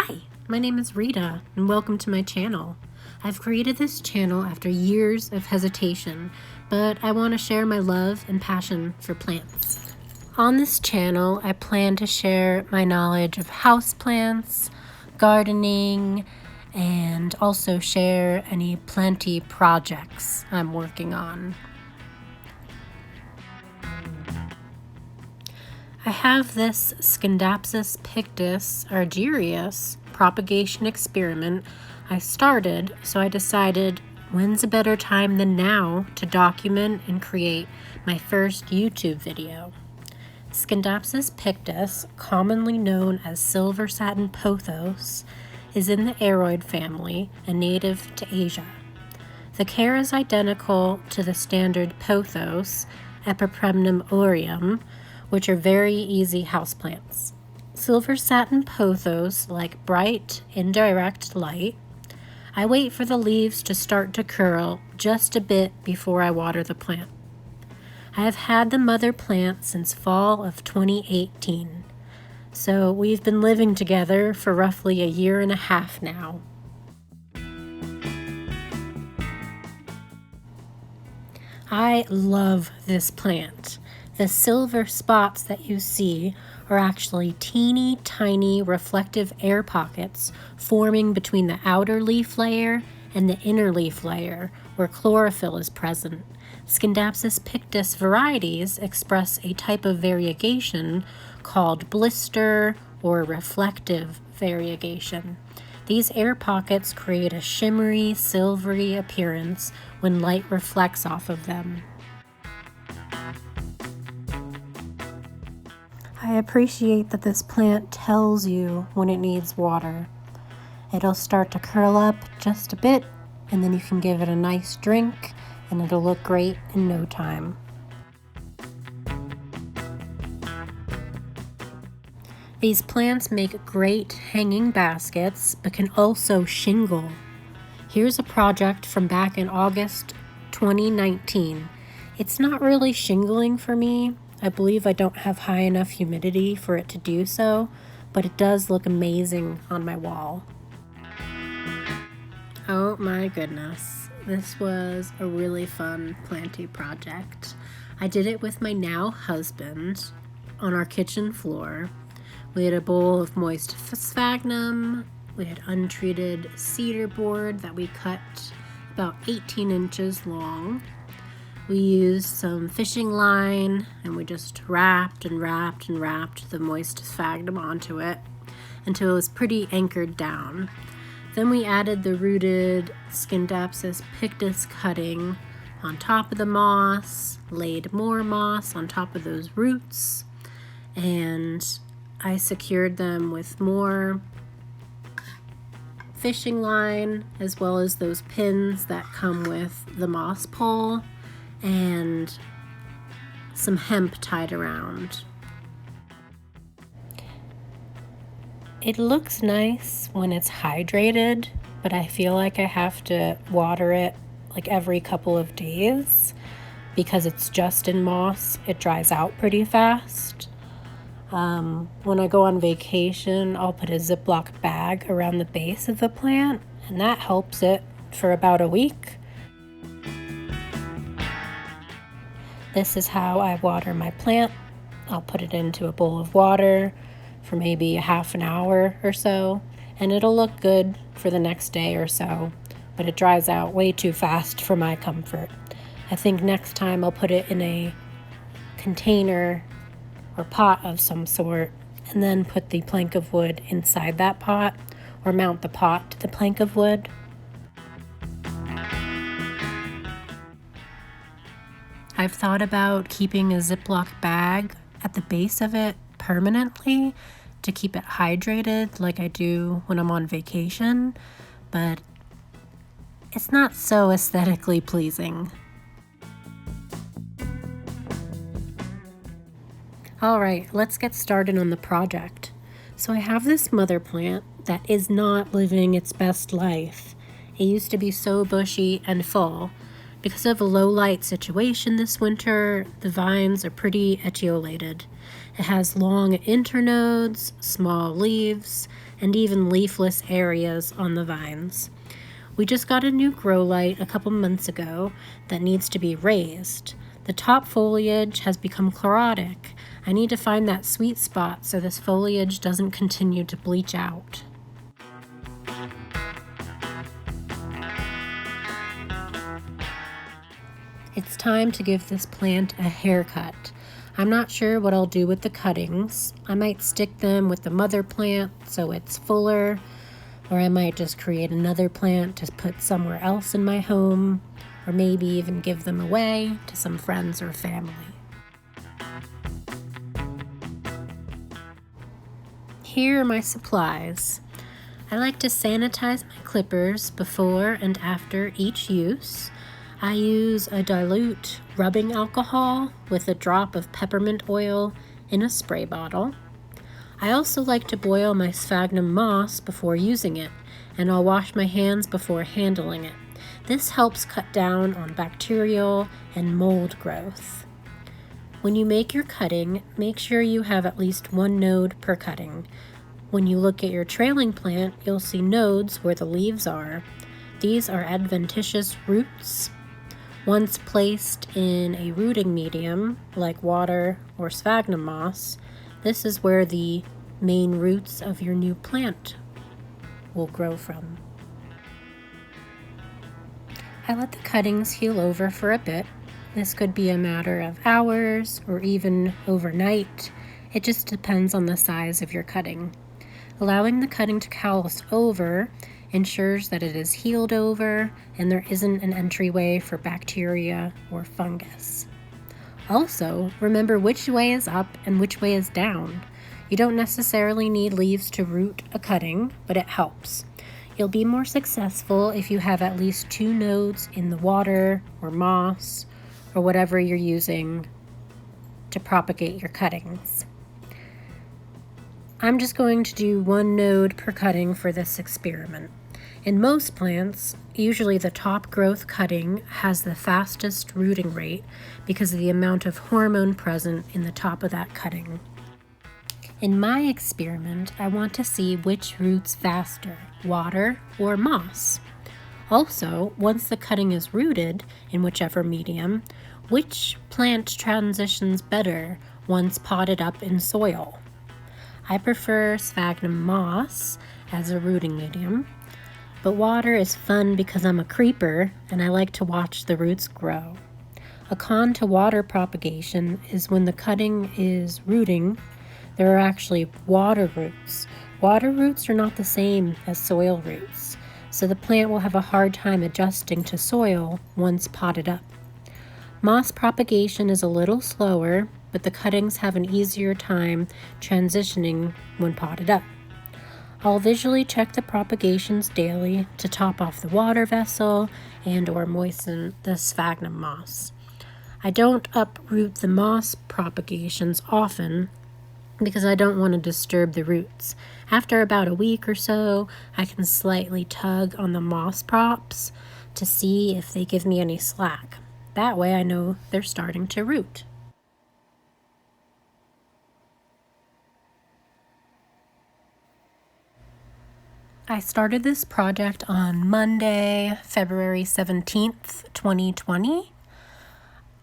Hi, my name is Rita, and welcome to my channel. I've created this channel after years of hesitation, but I want to share my love and passion for plants. On this channel, I plan to share my knowledge of houseplants, gardening, and also share any planty projects I'm working on. I have this Scindapsus pictus argyraeus propagation experiment I started, so I decided when's a better time than now to document and create my first YouTube video. Scindapsus pictus, commonly known as silver satin pothos, is in the aroid family and native to Asia. The care is identical to the standard Pothos, Epipremnum aureum, which are very easy houseplants. Silver satin pothos like bright, indirect light. I wait for the leaves to start to curl just a bit before I water the plant. I have had the mother plant since fall of 2018, so we've been living together for roughly a year and a half now. I love this plant. The silver spots that you see are actually teeny tiny reflective air pockets forming between the outer leaf layer and the inner leaf layer where chlorophyll is present. Scindapsus pictus varieties express a type of variegation called blister or reflective variegation. These air pockets create a shimmery, silvery appearance when light reflects off of them. I appreciate that this plant tells you when it needs water. It'll start to curl up just a bit, and then you can give it a nice drink, and it'll look great in no time. These plants make great hanging baskets, but can also shingle. Here's a project from back in August 2019. It's not really shingling for me. I believe I don't have high enough humidity for it to do so, but it does look amazing on my wall. Oh my goodness, this was a really fun planty project. I did it with my now husband on our kitchen floor. We had a bowl of moist sphagnum. We had untreated cedar board that we cut about 18 inches long. We used some fishing line and we just wrapped and wrapped and wrapped the moist sphagnum onto it until it was pretty anchored down. Then we added the rooted Scindapsus pictus cutting on top of the moss, laid more moss on top of those roots, and I secured them with more fishing line as well as those pins that come with the moss pole and some hemp tied around. It looks nice when it's hydrated, but I feel like I have to water it like every couple of days because it's just in moss. It dries out pretty fast. When I go on vacation, I'll put a Ziploc bag around the base of the plant, and that helps it for about a week. This is how I water my plant. I'll put it into a bowl of water for maybe a half an hour or so, and it'll look good for the next day or so, but it dries out way too fast for my comfort. I think next time I'll put it in a container or pot of some sort, and then put the plank of wood inside that pot, or mount the pot to the plank of wood. I've thought about keeping a Ziploc bag at the base of it permanently to keep it hydrated like I do when I'm on vacation, but it's not so aesthetically pleasing. Alright, let's get started on the project. So I have this mother plant that is not living its best life. It used to be so bushy and full. Because of a low light situation this winter, the vines are pretty etiolated. It has long internodes, small leaves, and even leafless areas on the vines. We just got a new grow light a couple months ago that needs to be raised. The top foliage has become chlorotic. I need to find that sweet spot so this foliage doesn't continue to bleach out. It's time to give this plant a haircut. I'm not sure what I'll do with the cuttings. I might stick them with the mother plant so it's fuller, or I might just create another plant to put somewhere else in my home, or maybe even give them away to some friends or family. Here are my supplies. I like to sanitize my clippers before and after each use. I use a dilute rubbing alcohol with a drop of peppermint oil in a spray bottle. I also like to boil my sphagnum moss before using it, and I'll wash my hands before handling it. This helps cut down on bacterial and mold growth. When you make your cutting, make sure you have at least one node per cutting. When you look at your trailing plant, you'll see nodes where the leaves are. These are adventitious roots. Once placed in a rooting medium, like water or sphagnum moss, this is where the main roots of your new plant will grow from. I let the cuttings heal over for a bit. This could be a matter of hours or even overnight. It just depends on the size of your cutting. Allowing the cutting to callus over ensures that it is healed over and there isn't an entryway for bacteria or fungus. Also, remember which way is up and which way is down. You don't necessarily need leaves to root a cutting, but it helps. You'll be more successful if you have at least 2 nodes in the water or moss or whatever you're using to propagate your cuttings. I'm just going to do 1 node per cutting for this experiment. In most plants, usually the top growth cutting has the fastest rooting rate because of the amount of hormone present in the top of that cutting. In my experiment, I want to see which roots faster, water or moss. Also, once the cutting is rooted in whichever medium, which plant transitions better once potted up in soil? I prefer sphagnum moss as a rooting medium, but water is fun because I'm a creeper and I like to watch the roots grow. A con to water propagation is when the cutting is rooting, there are actually water roots. Water roots are not the same as soil roots, so the plant will have a hard time adjusting to soil once potted up. Moss propagation is a little slower, but the cuttings have an easier time transitioning when potted up. I'll visually check the propagations daily to top off the water vessel and or moisten the sphagnum moss. I don't uproot the moss propagations often because I don't want to disturb the roots. After about a week or so, I can slightly tug on the moss props to see if they give me any slack. That way I know they're starting to root. I started this project on Monday, February 17th, 2020.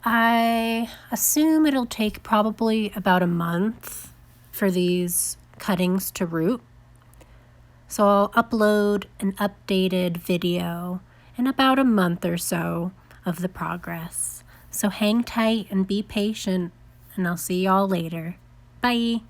I assume it'll take probably about a month for these cuttings to root. So I'll upload an updated video in about a month or so of the progress. So hang tight and be patient, and I'll see y'all later. Bye.